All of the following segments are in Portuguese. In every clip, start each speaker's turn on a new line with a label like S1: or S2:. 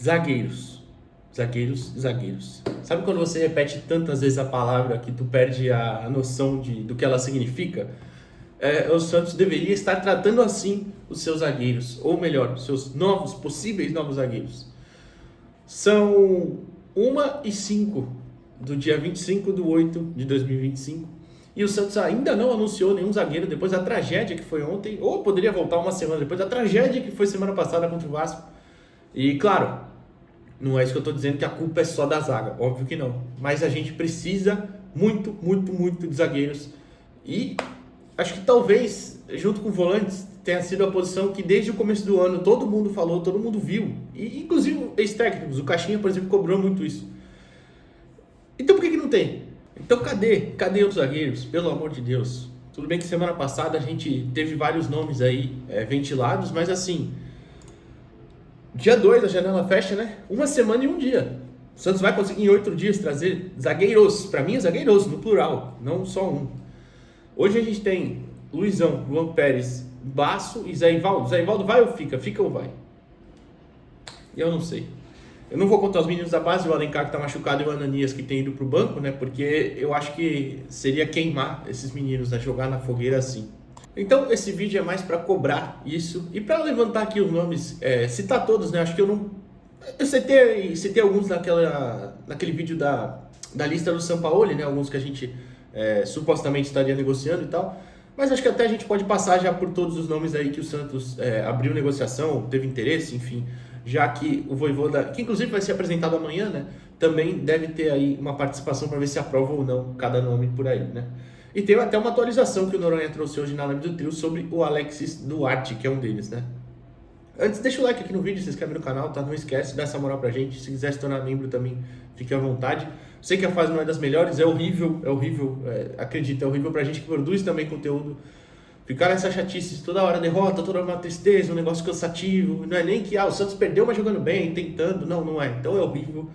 S1: Zagueiros. Zagueiros, zagueiros. Sabe quando você repete tantas vezes a palavra que tu perde a noção do que ela significa? O Santos deveria estar tratando assim os seus zagueiros, ou melhor, os seus possíveis novos zagueiros. São 1h05 do dia 25/8 de 2025 e o Santos ainda não anunciou nenhum zagueiro depois da tragédia que foi ontem, ou poderia voltar uma semana depois da tragédia que foi semana passada contra o Vasco. E claro, não é isso que eu estou dizendo que a culpa é só da zaga, óbvio que não. Mas a gente precisa muito, muito, muito de zagueiros. E acho que talvez, junto com volantes, tenha sido a posição que desde o começo do ano todo mundo falou, todo mundo viu. E inclusive ex-técnicos, o Caixinha, por exemplo, cobrou muito isso. Então por que não tem? Então cadê os zagueiros? Pelo amor de Deus. Tudo bem que semana passada a gente teve vários nomes aí ventilados, mas assim, dia 2 a janela fecha, né? Uma semana e um dia. O Santos vai conseguir em 8 dias trazer zagueiros. Para mim é zagueiros, no plural, não só um. Hoje a gente tem Luizão, Luan Pérez, Basso e Zé Ivaldo. Zé Ivaldo vai ou fica? Fica ou vai? Eu não sei. Eu não vou contar os meninos da base, o Alencar que tá machucado e o Ananias que tem ido pro banco, né? Porque eu acho que seria queimar esses meninos, né? Jogar na fogueira assim. Então esse vídeo é mais para cobrar isso e para levantar aqui os nomes, citar todos, né? Acho que eu não... Eu citei alguns naquele vídeo da lista do Sampaoli, né? Alguns que a gente supostamente estaria negociando e tal. Mas acho que até a gente pode passar já por todos os nomes aí que o Santos abriu negociação, teve interesse, enfim. Já que o Vojvoda, que inclusive vai ser apresentado amanhã, né? Também deve ter aí uma participação para ver se aprova ou não cada nome por aí, né? E teve até uma atualização que o Noronha trouxe hoje na live do trio sobre o Alexis Duarte, que é um deles, né? Antes, deixa o like aqui no vídeo, se inscreve no canal, tá? Não esquece, dá essa moral pra gente. Se quiser se tornar membro também, fique à vontade. Sei que a fase não é das melhores, é horrível, acredita, é horrível pra gente que produz também conteúdo. Ficar nessa chatice, toda hora derrota, toda hora uma tristeza, um negócio cansativo. Não é nem que o Santos perdeu, mas jogando bem, tentando. Não é. Então é horrível.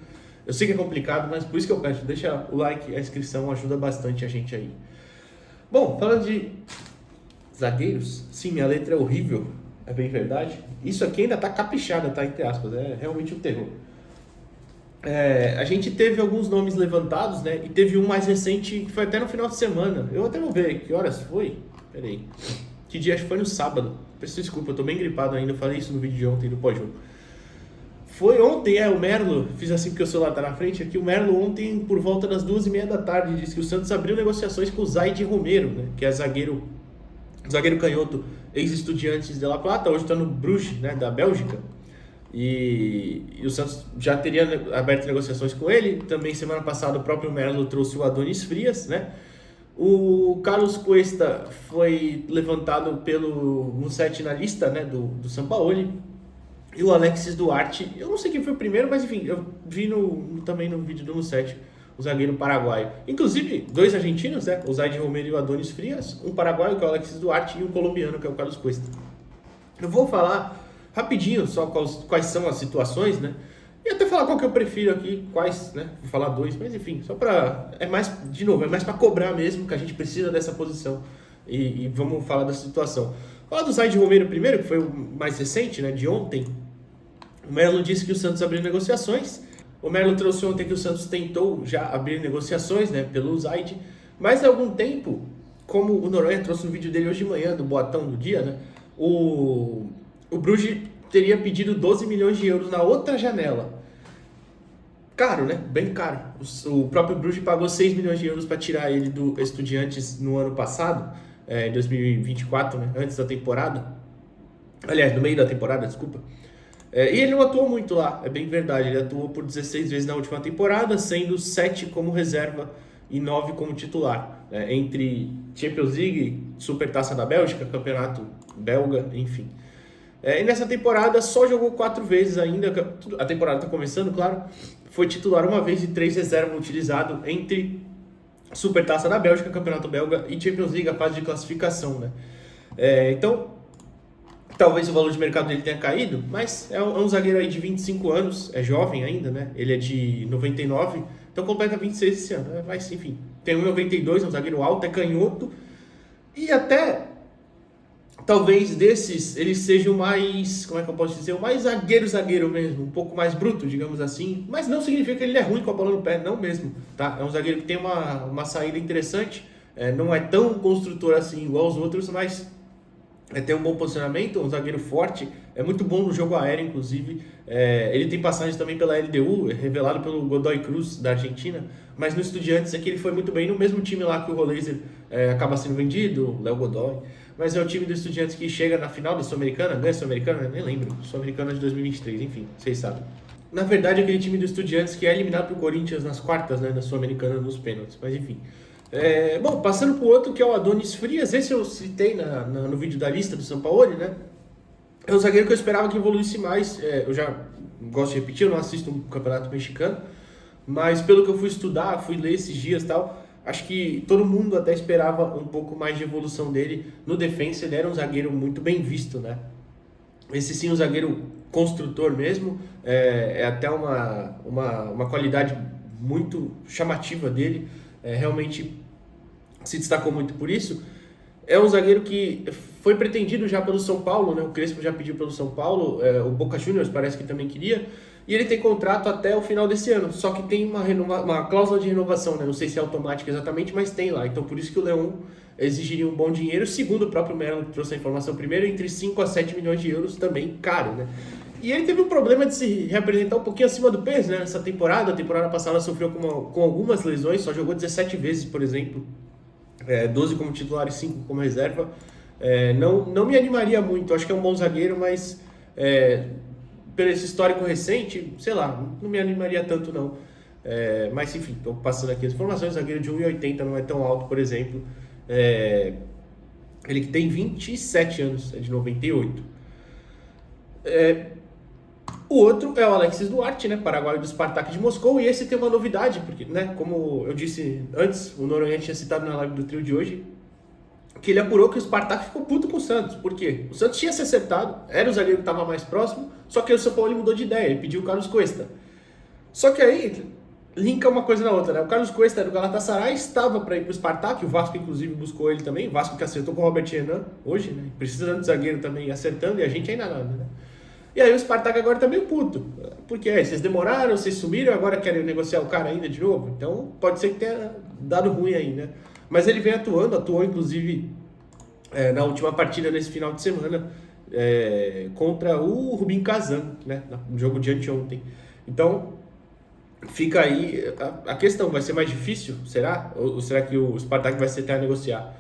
S1: Eu sei que é complicado, mas por isso que eu peço, deixa o like, a inscrição, ajuda bastante a gente aí. Bom, falando de zagueiros, sim, minha letra é horrível, é bem verdade. Isso aqui ainda tá caprichada, tá? Entre aspas, é realmente um terror. A gente teve alguns nomes levantados, né? E teve um mais recente que foi até no final de semana. Eu até vou ver que horas foi. Peraí. Que dia? Acho que foi no sábado. Peço desculpa, eu tô bem gripado ainda. Eu falei isso no vídeo de ontem do pós-jogo. Foi ontem, o Merlo, fiz assim porque o celular tá na frente aqui, o Merlo ontem, por volta das 2h30 da tarde, disse que o Santos abriu negociações com o Zaid Romero, né, que é zagueiro canhoto, ex-Estudiantes de La Plata, hoje está no Bruges, né, da Bélgica, e o Santos já teria aberto negociações com ele. Também semana passada o próprio Merlo trouxe o Adonis Frias, né. O Carlos Cuesta foi levantado pelo Musetti na lista, né, do Sampaoli. E o Alexis Duarte, eu não sei quem foi o primeiro, mas enfim, eu vi também no vídeo do Musetti, o zagueiro paraguaio. Inclusive, 2 argentinos, né? O Zaid Romero e o Adonis Frias. Um paraguaio, que é o Alexis Duarte, e um colombiano, que é o Carlos Cuesta. Eu vou falar rapidinho só quais são as situações, né? E até falar qual que eu prefiro aqui, quais, né? Vou falar 2, mas enfim, só pra... é mais pra cobrar mesmo, que a gente precisa dessa posição. E vamos falar da situação. Falar do Zaid Romero primeiro, que foi o mais recente, né? De ontem. O Merlo disse que o Santos abriu negociações. O Merlo trouxe ontem que o Santos tentou já abrir negociações, né, pelo Zaid. Mas há algum tempo, como o Noronha trouxe no vídeo dele hoje de manhã, do Boatão do dia, né, o Bruges teria pedido 12 milhões de euros na outra janela. Caro, né? Bem caro. O próprio Bruges pagou 6 milhões de euros para tirar ele do Estudiantes no ano passado, em 2024, né, antes da temporada. Aliás, no meio da temporada, desculpa. E ele não atuou muito lá, é bem verdade. Ele atuou por 16 vezes na última temporada, sendo 7 como reserva e 9 como titular. Entre Champions League, Supertaça da Bélgica, Campeonato Belga, enfim. E nessa temporada só jogou 4 vezes ainda. A temporada está começando, claro. Foi titular uma vez e 3 reservas utilizado entre Supertaça da Bélgica, Campeonato Belga e Champions League, a fase de classificação, né? Então, talvez o valor de mercado dele tenha caído, mas é um zagueiro aí de 25 anos, é jovem ainda, né? Ele é de 99, então completa 26 esse ano, né? Mas enfim, tem 1,92, é um zagueiro alto, é canhoto, e até talvez desses, ele seja o mais, como é que eu posso dizer, o mais zagueiro mesmo, um pouco mais bruto, digamos assim, mas não significa que ele é ruim com a bola no pé, não mesmo, tá? É um zagueiro que tem uma saída interessante, não é tão construtor assim igual os outros, mas tem um bom posicionamento, um zagueiro forte, é muito bom no jogo aéreo, inclusive. Ele tem passagens também pela LDU, revelado pelo Godoy Cruz, da Argentina, mas no Estudiantes é que ele foi muito bem no mesmo time lá que o Roleiser acaba sendo vendido, Léo Godoy, mas é o time do Estudiantes que chega na final da Sul-Americana, ganha a Sul-Americana, eu nem lembro, Sul-Americana de 2023, enfim, vocês sabem. Na verdade, aquele time do Estudiantes que é eliminado pro Corinthians nas quartas, né, da Sul-Americana nos pênaltis, mas enfim. Bom, passando pro outro, que é o Adonis Frias, esse eu citei no vídeo da lista do Sampaoli, né? É um zagueiro que eu esperava que evoluísse mais. Eu já gosto de repetir, eu não assisto um campeonato mexicano, mas pelo que eu fui estudar, fui ler esses dias e tal, acho que todo mundo até esperava um pouco mais de evolução dele. No defensa, ele era um zagueiro muito bem visto, né? Esse sim, um zagueiro construtor mesmo, até uma qualidade muito chamativa dele. Realmente se destacou muito por isso. É um zagueiro que foi pretendido já pelo São Paulo, né? O Crespo já pediu pelo São Paulo, o Boca Juniors parece que também queria, e ele tem contrato até o final desse ano, só que tem uma cláusula de renovação, né? Não sei se é automática exatamente, mas tem lá, então por isso que o Leão exigiria um bom dinheiro, segundo o próprio Melo que trouxe a informação primeiro, entre 5 a 7 milhões de euros, também caro, né? E ele teve um problema de se reapresentar um pouquinho acima do peso, né? Nessa temporada, a temporada passada sofreu com algumas lesões, só jogou 17 vezes, por exemplo, 12 como titular e 5 como reserva. Não me animaria muito, acho que é um bom zagueiro, mas pelo esse histórico recente, sei lá, não me animaria tanto não. Mas enfim, estou passando aqui as informações, zagueiro de 1,80 não é tão alto, por exemplo. Ele que tem 27 anos, é de 98. O outro é o Alexis Duarte, né, paraguaio do Spartak de Moscou, e esse tem uma novidade, porque, né, como eu disse antes, o Noronha tinha citado na live do trio de hoje, que ele apurou que o Spartak ficou puto com o Santos. Por quê? O Santos tinha se acertado, era o zagueiro que estava mais próximo, só que o São Paulo mudou de ideia, ele pediu o Carlos Cuesta. Só que aí, linka uma coisa na outra, né? O Carlos Cuesta do Galatasaray estava para ir para o Spartak, o Vasco inclusive buscou ele também, o Vasco que acertou com o Robert Renan hoje, né? Precisando de zagueiro também, acertando, e a gente ainda nada, né? E aí o Spartak agora tá meio puto. Porque vocês demoraram, vocês sumiram, agora querem negociar o cara ainda de novo. Então pode ser que tenha dado ruim aí, né? Mas ele vem atuou inclusive na última partida nesse final de semana contra o Rubin Kazan, né? No jogo de anteontem. Então fica aí a questão, vai ser mais difícil? Será? Ou será que o Spartak vai tentar negociar?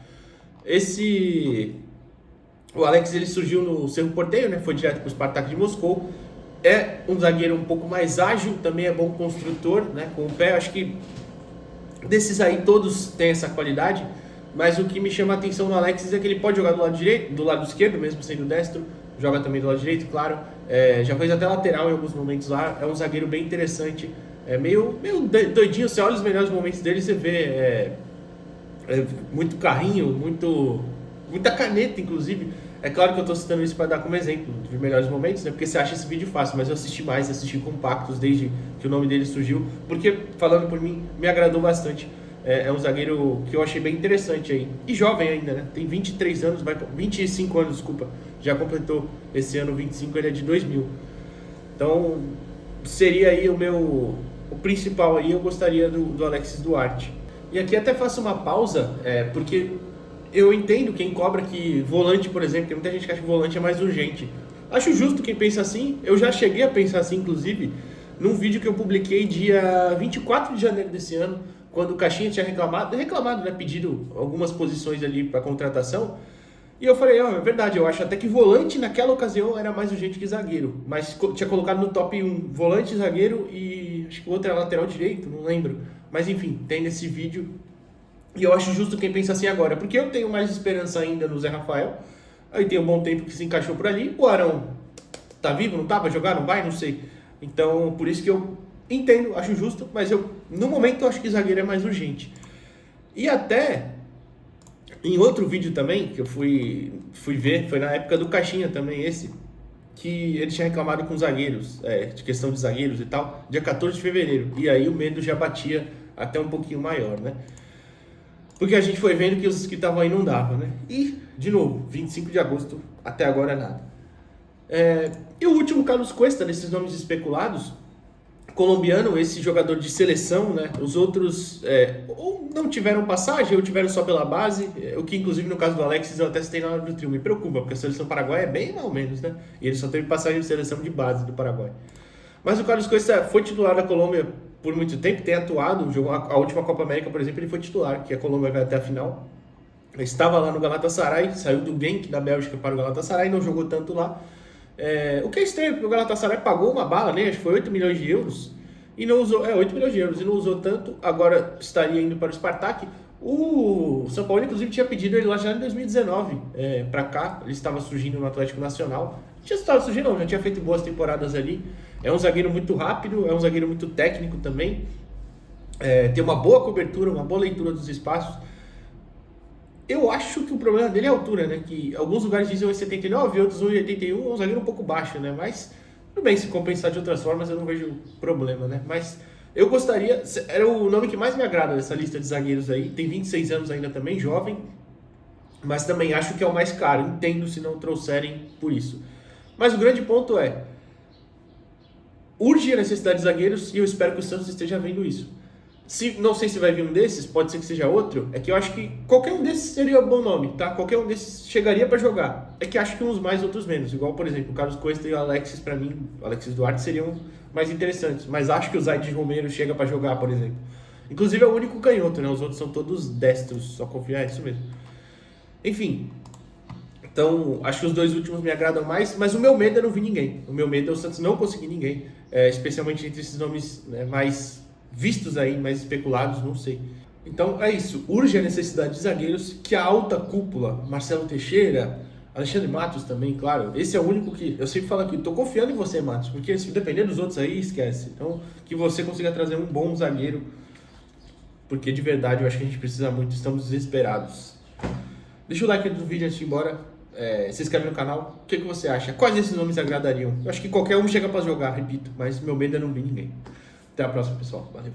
S1: O Alex ele surgiu no Cerro Porteño, né? Foi direto para o Spartak de Moscou. É um zagueiro um pouco mais ágil, também é bom construtor, né? Com o pé, acho que desses aí todos têm essa qualidade, mas o que me chama a atenção no Alex é que ele pode jogar do lado direito, do lado esquerdo, mesmo sendo destro, joga também do lado direito, claro. Já fez até lateral em alguns momentos lá, é um zagueiro bem interessante, meio doidinho. Você olha os melhores momentos dele, você vê muito carrinho, muita caneta, inclusive. É claro que eu estou citando isso para dar como exemplo de melhores momentos, né? Porque você acha esse vídeo fácil, mas eu assisti compactos desde que o nome dele surgiu, porque, falando por mim, me agradou bastante. É um zagueiro que eu achei bem interessante aí. E jovem ainda, né? Tem 23 anos, 25 anos, desculpa. Já completou esse ano 25, ele é de 2000. Então, seria aí o principal aí, eu gostaria do Alexis Duarte. E aqui até faço uma pausa, porque eu entendo quem cobra que volante, por exemplo, tem muita gente que acha que volante é mais urgente. Acho justo quem pensa assim, eu já cheguei a pensar assim, inclusive, num vídeo que eu publiquei dia 24 de janeiro desse ano, quando o Caixinha tinha reclamado, né, pedido algumas posições ali para contratação, e eu falei, é verdade, eu acho até que volante naquela ocasião era mais urgente que zagueiro, mas tinha colocado no top 1 volante, zagueiro e acho que o outro era lateral direito, não lembro, mas enfim, tem nesse vídeo. E eu acho justo quem pensa assim agora, porque eu tenho mais esperança ainda no Zé Rafael. Aí tem um bom tempo que se encaixou por ali. O Arão tá vivo, não tá? Vai jogar? Não vai? Não sei. Então, por isso que eu entendo, acho justo, mas no momento eu acho que zagueiro é mais urgente. E até, em outro vídeo também, que eu fui ver, foi na época do Caixinha também esse, que ele tinha reclamado com zagueiros, de questão de zagueiros e tal, dia 14 de fevereiro. E aí o medo já batia até um pouquinho maior, né? Porque a gente foi vendo que os que estavam aí não davam, né? E, de novo, 25 de agosto, até agora nada. E o último, Carlos Cuesta, desses nomes especulados, colombiano, esse jogador de seleção, né? Os outros ou não tiveram passagem ou tiveram só pela base, o que inclusive no caso do Alexis eu até citei na hora do trio, me preocupa, porque a seleção paraguaia é bem mal menos, né? E ele só teve passagem de seleção de base do Paraguai. Mas o Carlos Cuesta foi titular da Colômbia por muito tempo, tem atuado, jogou a última Copa América, por exemplo, ele foi titular, que a Colômbia vai até a final. Ele estava lá no Galatasaray, saiu do Genk da Bélgica para o Galatasaray, não jogou tanto lá. O que é estranho, porque o Galatasaray pagou uma bala, né? Acho que foi 8 milhões de euros. E não usou, 8 milhões de euros, e não usou tanto, agora estaria indo para o Spartak. O São Paulo, inclusive, tinha pedido ele lá já em 2019 para cá, ele estava surgindo no Atlético Nacional. Não tinha estado surgindo, não, já tinha feito boas temporadas ali. É um zagueiro muito rápido, é um zagueiro muito técnico também. Tem uma boa cobertura, uma boa leitura dos espaços. Eu acho que o problema dele é a altura, né? Que alguns lugares dizem 1,79, outros 1,81, é um zagueiro um pouco baixo, né? Mas tudo bem, se compensar de outras formas eu não vejo problema, né? Mas eu gostaria, era o nome que mais me agrada dessa lista de zagueiros aí, tem 26 anos ainda também, jovem, mas também acho que é o mais caro, entendo se não trouxerem por isso. Mas o grande ponto urge a necessidade de zagueiros e eu espero que o Santos esteja vendo isso. Não sei se vai vir um desses, pode ser que seja outro, é que eu acho que qualquer um desses seria um bom nome, tá? Qualquer um desses chegaria para jogar. É que acho que uns mais, outros menos. Igual, por exemplo, o Carlos Cuesta e o Alexis, para mim, o Alexis Duarte seriam mais interessantes. Mas acho que o Zaid Romero chega para jogar, por exemplo. Inclusive é o único canhoto, né? Os outros são todos destros, só confiar, é isso mesmo. Enfim, então acho que os dois últimos me agradam mais, mas o meu medo é não vir ninguém. O meu medo é o Santos não conseguir ninguém, especialmente entre esses nomes, né, mais vistos aí, mais especulados, não sei. Então é isso, urge a necessidade de zagueiros que a alta cúpula, Marcelo Teixeira, Alexandre Matos também, claro, esse é o único que, eu sempre falo aqui, tô confiando em você, Matos, porque se depender dos outros aí, esquece. Então, que você consiga trazer um bom zagueiro, porque de verdade eu acho que a gente precisa muito, estamos desesperados. Deixa o like no vídeo antes de ir embora, se inscreve no canal, o que você acha? Quais desses nomes agradariam? Eu acho que qualquer um chega pra jogar, repito, mas meu medo é não vir ninguém. Até a próxima, pessoal. Valeu.